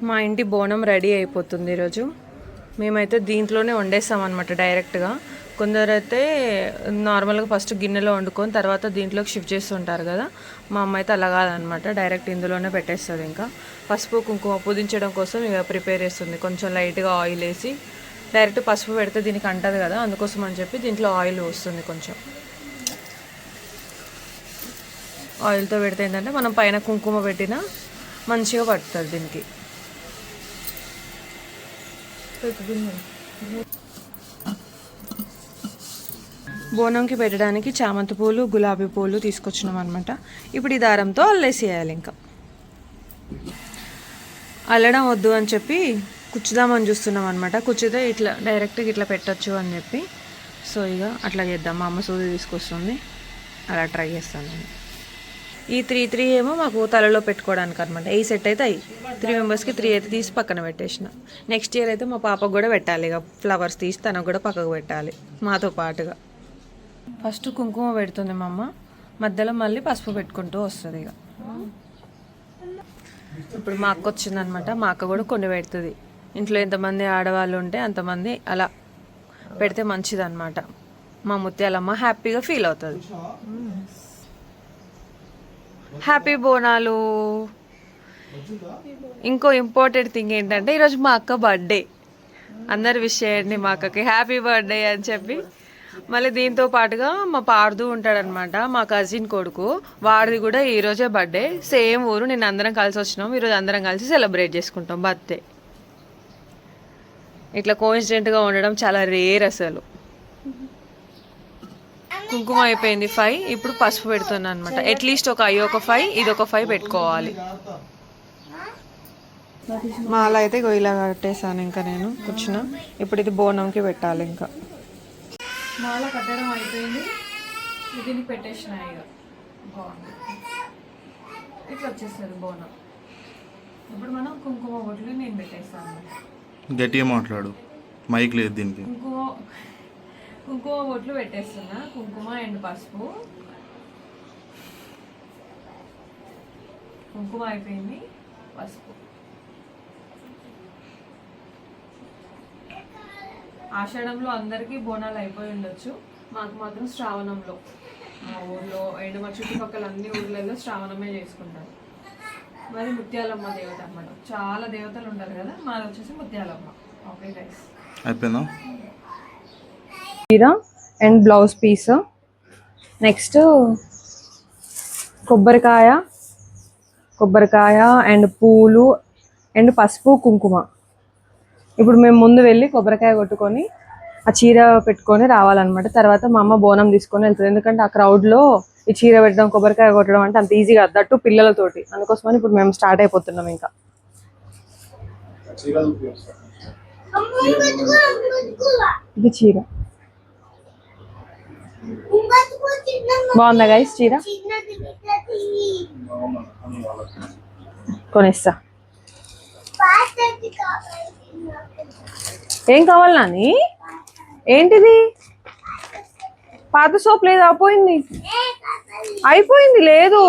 మా ఇంటి బోనం రెడీ అయిపోతుంది ఈరోజు. మేమైతే దీంట్లోనే వండేస్తామన్నమాట డైరెక్ట్గా. కొందరైతే నార్మల్గా ఫస్ట్ గిన్నెలో వండుకొని తర్వాత దీంట్లోకి షిఫ్ట్ చేస్తుంటారు కదా. మా అమ్మ అయితే అలా కాదనమాట, డైరెక్ట్ ఇందులోనే పెట్టేస్తుంది. ఇంకా పసుపు కుంకుమ పూజించడం కోసం ఇక ప్రిపేర్ చేస్తుంది. కొంచెం లైట్గా ఆయిల్ వేసి, డైరెక్ట్ పసుపు పెడితే దీనికి అంటది కదా, అందుకోసం అని చెప్పి దీంట్లో ఆయిల్ వస్తుంది. కొంచెం ఆయిల్తో పెడితే ఏంటంటే మనం పైన కుంకుమ పెట్టినా మంచిగా పడుతుంది దీనికి. బోనంకి పెట్టడానికి చామంతి పూలు, గులాబీ పూలు తీసుకొచ్చినాం అనమాట. ఇప్పుడు ఈ దారంతో అల్లేసేయాలి. ఇంకా అల్లడం వద్దు అని చెప్పి కుచ్చుదామని చూస్తున్నాం అనమాట. కుచ్చితే ఇట్లా డైరెక్ట్గా ఇట్లా పెట్టచ్చు అని చెప్పి, సో ఇక అట్లా చేద్దాం. మా అమ్మ సూది తీసుకొస్తుంది, అలా ట్రై చేస్తాను నేను. ఈ 3 ఏమో మాకు తలలో పెట్టుకోవడానికి అనమాట. ఈ సెట్ అయితే 3 మెంబర్స్కి 3 అయితే తీసి పక్కన పెట్టేసిన. నెక్స్ట్ ఇయర్ అయితే మా పాపకు కూడా పెట్టాలి, ఇక ఫ్లవర్స్ తీసి తనకు కూడా పక్కకు పెట్టాలి మాతో పాటుగా. ఫస్ట్ కుంకుమ పెడుతుంది మా అమ్మ, మధ్యలో మళ్ళీ పసుపు పెట్టుకుంటూ వస్తుంది. ఇక ఇప్పుడు మా అక్క వచ్చిందనమాట. మా అక్క కూడా కొన్ని పెడుతుంది. ఇంట్లో ఎంతమంది ఆడవాళ్ళు ఉంటే అంతమంది అలా పెడితే మంచిదన్నమాట. మా ముత్యాలమ్మ హ్యాపీగా ఫీల్ అవుతుంది. హ్యాపీ బోనాలు. ఇంకో ఇంపార్టెంట్ థింగ్ ఏంటంటే ఈరోజు మా అక్క బర్త్డే. అందరు విష్ చేయండి మా అక్కకి హ్యాపీ బర్త్డే అని చెప్పి. మళ్ళీ దీంతో పాటుగా మా పార్దు ఉంటాడనమాట, మా కజిన్ కొడుకు, వాడిది కూడా ఈరోజే బర్త్డే. సేమ్ ఊరు, నేను అందరం కలిసి వచ్చినాం. ఈరోజు అందరం కలిసి సెలబ్రేట్ చేసుకుంటాం బర్త్డే. ఇట్లా కోఇన్సిడెంట్గా ఉండడం చాలా రేర్ అసలు. కుంకుమ అయిపోయింది 5, ఇప్పుడు పసుపు పెడుతున్నాను అనమాట. అట్లీస్ట్ ఒక 5, ఇది ఒక 5 పెట్టుకోవాలి. మాల అయితే ఇలా కట్టేసాను. ఇంకా నేను కూర్చున్నా. ఇప్పుడు ఇది బోనంకి పెట్టాలి. ఇంకా మాల కట్టడం అయిపోయింది, దీన్ని పెట్టేసిన. ఇక బాగుంది, ఇట్లా వచ్చేస్తుంది బోనం. ఇప్పుడు మనం కుంకుమ బొట్లు నేను పెట్టేస్తాను. గట్టిగా మాట్లాడు, మైక్ లేదు దీనికి. కుంకుమ బొట్లు పెట్టేస్తున్నా. కుంకుమ అండ్ పసుపు. కుంకుమ అయిపోయింది, పసుపు. ఆషాఢంలో అందరికీ బోనాలు అయిపోయి ఉండొచ్చు, మాకు మాత్రం శ్రావణంలో. మా ఊర్లో అండ్ మా చుట్టుపక్కల అన్ని ఊర్లలో శ్రావణమే చేసుకుంటారు. మరి ముత్యాలమ్మ దేవత అన్నమాట. చాలా దేవతలు ఉంటారు కదా, మాది వచ్చేసి ముత్యాలమ్మ. ఓకే గైస్, అయిపోయిందా? చీర అండ్ బ్లౌజ్ పీస్. నెక్స్ట్ కొబ్బరికాయ అండ్ పూలు అండ్ పసుపు కుంకుమ. ఇప్పుడు మేము ముందు వెళ్ళి కొబ్బరికాయ కొట్టుకొని ఆ చీర పెట్టుకొని రావాలన్నమాట. తర్వాత మా అమ్మ బోనం తీసుకొని వెళ్తుంది. ఎందుకంటే ఆ క్రౌడ్లో ఈ చీర పెట్టడం, కొబ్బరికాయ కొట్టడం అంటే అంత ఈజీగా అద్దట్టు పిల్లలతోటి. అందుకోసమని ఇప్పుడు మేము స్టార్ట్ అయిపోతున్నాం. ఇంకా ఇది చీర బాగుందా గైస్? చీర కొనిస్తా. ఏం కావాలి నాని? ఏంటిది? పాత సోప్ లేదు, అయిపోయింది లేదు.